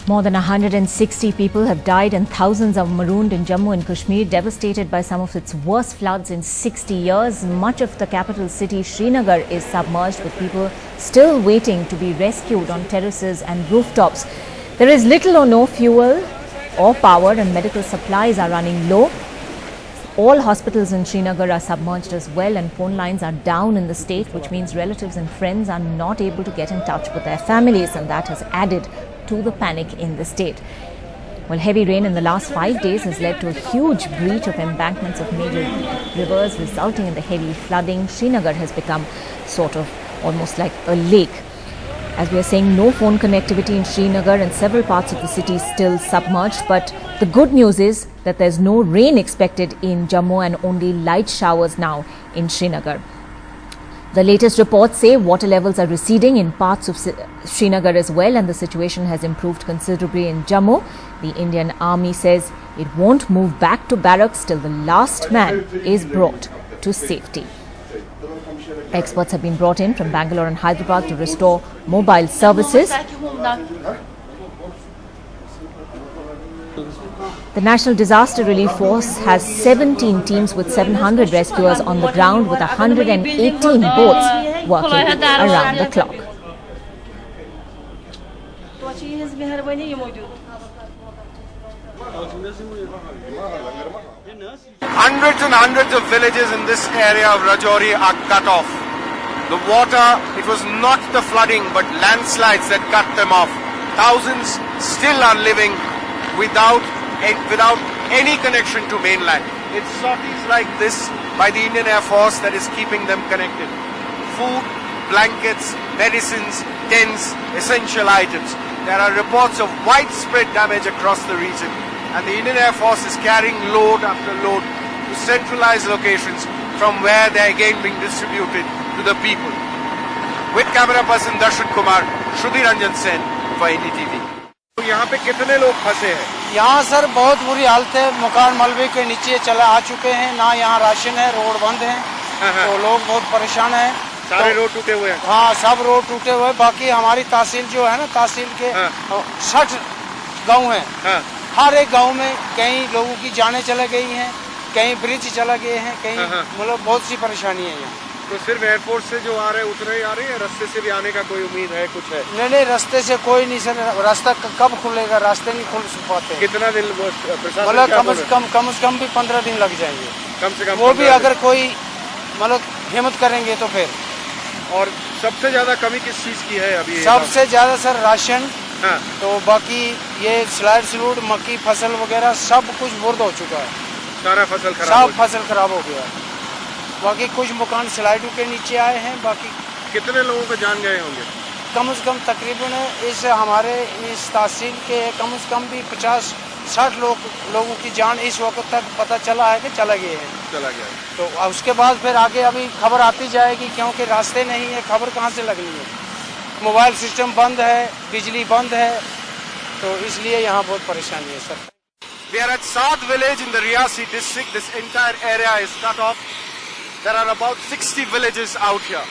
More than 160 people have died and thousands are marooned in Jammu and Kashmir, devastated by some of its worst floods in 60 years. Much of the capital city, Srinagar, is submerged, with people still waiting to be rescued on terraces and rooftops. There is little or no fuel or power, and medical supplies are running low. All hospitals in Srinagar are submerged as well, and phone lines are down in the state, which means relatives and friends are not able to get in touch with their families, and that has added to the panic in the state. Well, heavy rain in the last 5 days has led to a huge breach of embankments of major rivers, resulting in the heavy flooding. Srinagar has become sort of almost like a lake. As we are saying, no phone connectivity in Srinagar, and several parts of the city still submerged. But the good news is that there's no rain expected in Jammu and only light showers now in Srinagar. The latest reports say water levels are receding in parts of Srinagar as well, and the situation has improved considerably in Jammu. The Indian Army says it won't move back to barracks till the last man is brought to safety. Experts have been brought in from Bangalore and Hyderabad to restore mobile services. The National Disaster Relief Force has 17 teams with 700 rescuers on the ground, with 118 boats working around the clock. Hundreds and hundreds of villages in this area of Rajouri are cut off. The water, it was not the flooding but landslides that cut them off. Thousands still are living without any connection to mainland. It's sorties like this by the Indian Air Force that is keeping them connected. Food, blankets, medicines, tents, essential items. There are reports of widespread damage across the region, and the Indian Air Force is carrying load after load to centralized locations from where they are again being distributed to the people. With camera person Darshan Kumar, Shruti Ranjan Sen for NDTV. यहाँ पे कितने लोग फंसे हैं? यहाँ sir बहुत बुरी हालत है, मकान मलबे के नीचे चला आ चुके हैं, ना यहाँ राशन है, रोड बंद है, तो लोग बहुत परेशान हैं। सारे रोड टूटे हुए हैं? हाँ, सब रोड टूटे हुए हैं। बाकी हमारी तहसील जो है ना, तहसील के 60 गांव हैं। हर एक गांव में कई लोगों की जानें चले गई हैं, कहीं ब्रिज चला गए हैं, कहीं मतलब बहुत सी परेशानी है यहाँ। तो सिर्फ एयरपोर्ट से जो आ रहे हैं उतरे ही आ रहे हैं, रास्ते से भी आने का कोई उम्मीद है, कुछ है? नहीं, रास्ते से कोई नहीं सर, रास्ता कब खुलेगा? रास्ते नहीं खुल पाते। कितना दिन? मतलब कम से कम भी 15 दिन लग जाएंगे, कम से कम। वो भी अगर कोई मतलब हिम्मत करेंगे तो फिर। और सबसे ज्यादा कमी किस चीज की है अभी? सबसे ज्यादा सर राशन। तो बाकी ये स्लाइड स्लूड, मक्की फसल वगैरह सब कुछ बुर्द हो चुका है। सारा फसल खराब? सब फसल खराब हो गया है। बाकी कुछ मकान स्लाइडों के नीचे आए हैं। बाकी कितने लोगों के जान गए होंगे? कम से कम तकरीबन इस हमारे इस तहसील के कम से कम भी 50-60 लोगों की जान इस वक्त तक पता चला है कि चला गया है। चला गया। तो उसके बाद फिर आगे अभी खबर आती जाएगी, क्योंकि रास्ते नहीं है, खबर कहाँ से लगनी है? मोबाइल सिस्टम बंद है, बिजली बंद है, तो इसलिए यहाँ बहुत परेशानी है sir. We are at Saad village in the Riyasi district. This entire area is cut off. There are about 60 villages out here.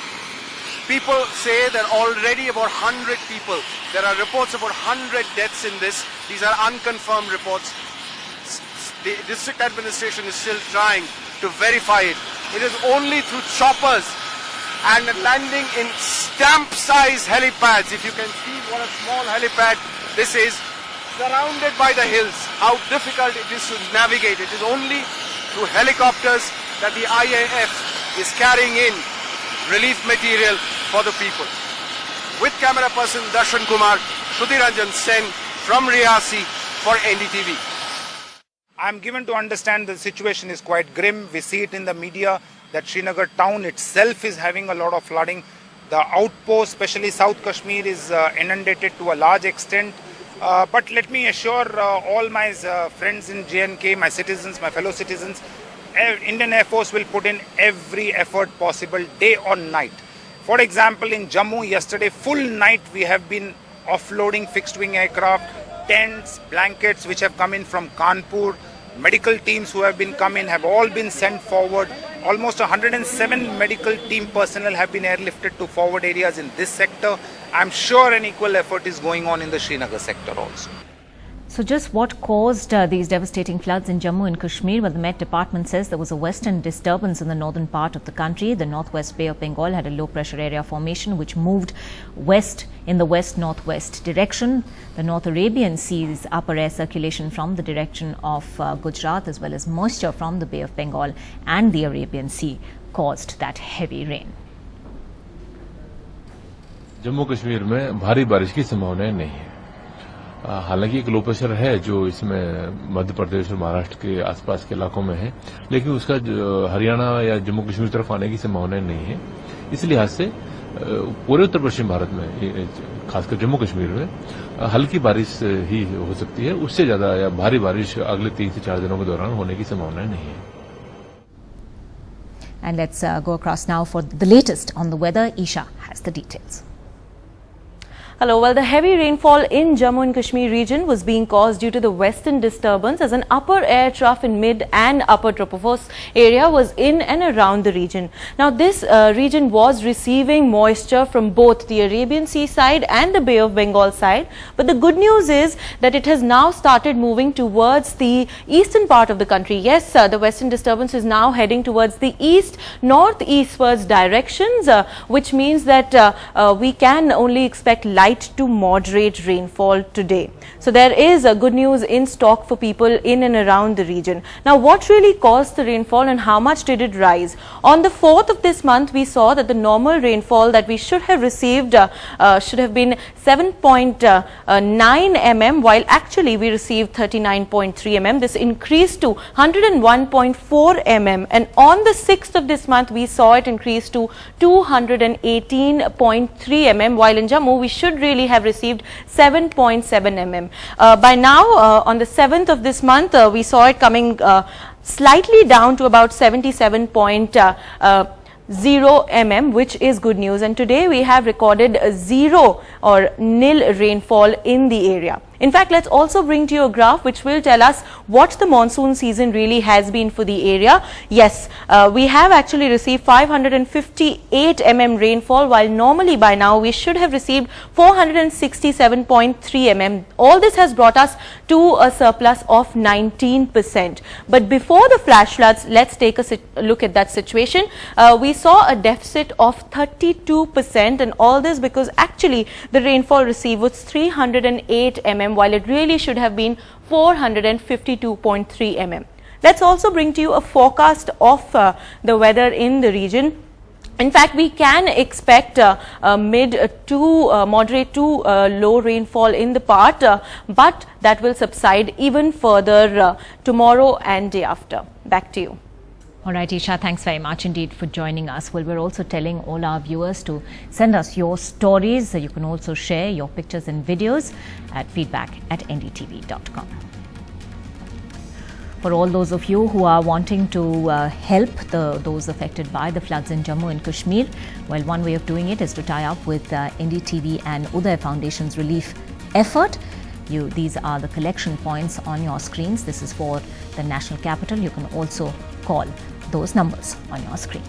People say there are already about 100 people. There are reports about 100 deaths in this. These are unconfirmed reports. The district administration is still trying to verify it. It is only through choppers and landing in stamp-size helipads. If you can see what a small helipad this is, surrounded by the hills, how difficult it is to navigate. It is only through helicopters that the IAF is carrying in relief material for the people. With camera person Darshan Kumar, Shruti Ranjan Sen from Riyasi for NDTV. I'm given to understand the situation is quite grim. We see it in the media that Srinagar town itself is having a lot of flooding. The outpost, especially South Kashmir, is inundated to a large extent. But let me assure all my friends in JNK, my citizens, my fellow citizens, Indian Air Force will put in every effort possible, day or night. For example, in Jammu yesterday, full night we have been offloading fixed wing aircraft, tents, blankets which have come in from Kanpur. Medical teams who have been come in have all been sent forward. Almost 107 medical team personnel have been airlifted to forward areas in this sector. I'm sure an equal effort is going on in the Srinagar sector also. So just what caused these devastating floods in Jammu and Kashmir? Well, the Met Department says there was a western disturbance in the northern part of the country. The northwest Bay of Bengal had a low pressure area formation which moved west in the west-northwest direction. The North Arabian Sea's upper air circulation from the direction of Gujarat as well as moisture from the Bay of Bengal and the Arabian Sea caused that heavy rain. Jammu Kashmir में भारी बारिश की संभावनाएं नहीं है। हालांकि एक low pressure है जो इसमें मध्य प्रदेश और महाराष्ट्र के आसपास के इलाकों में है, लेकिन उसका हरियाणा या जम्मू कश्मीर तरफ आने की संभावनाएं नहीं है। इस लिहाज से पूरे उत्तर पश्चिम भारत में, खासकर जम्मू कश्मीर में हल्की बारिश ही हो सकती है। उससे ज्यादा या भारी बारिश अगले 3 से 4 दिनों के दौरान होने की संभावनाएं नहीं है। And let's go across now for the latest on the weather. Isha has the details. Hello. Well, the heavy rainfall in Jammu and Kashmir region was being caused due to the western disturbance as an upper air trough in mid and upper troposphere area was in and around the region. Now, this region was receiving moisture from both the Arabian Sea side and the Bay of Bengal side. But the good news is that it has now started moving towards the eastern part of the country. Yes, the western disturbance is now heading towards the east, northeastwards directions, which means that we can only expect light to moderate rainfall today. So there is a good news in stock for people in and around the region. Now, what really caused the rainfall and how much did it rise? On the 4th of this month, we saw that the normal rainfall that we should have received should have been 7.9 mm, while actually we received 39.3 mm. This increased to 101.4 mm, and on the 6th of this month, we saw it increase to 218.3 mm, while in Jammu, we should really have received 7.7 mm. By now, on the 7th of this month, we saw it coming slightly down to about 77.0 mm, which is good news. And today we have recorded a 0 or nil rainfall in the area. In fact, let's also bring to you a graph which will tell us what the monsoon season really has been for the area. Yes, we have actually received 558 mm rainfall, while normally by now we should have received 467.3 mm. All this has brought us to a surplus of 19%. But before the flash floods, let's take a look at that situation. We saw a deficit of 32%, and all this because actually the rainfall received was 308 mm, while it really should have been 452.3 mm. Let's also bring to you a forecast of the weather in the region. In fact, we can expect mid to moderate to low rainfall in the part, but that will subside even further tomorrow and day after. Back to you. All right, Isha, thanks very much indeed for joining us. Well, we're also telling all our viewers to send us your stories. You can also share your pictures and videos at feedback@ndtv.com. For all those of you who are wanting to help those affected by the floods in Jammu and Kashmir, well, one way of doing it is to tie up with NDTV and Uday Foundation's relief effort. These are the collection points on your screens. This is for the national capital. You can also call those numbers on your screen.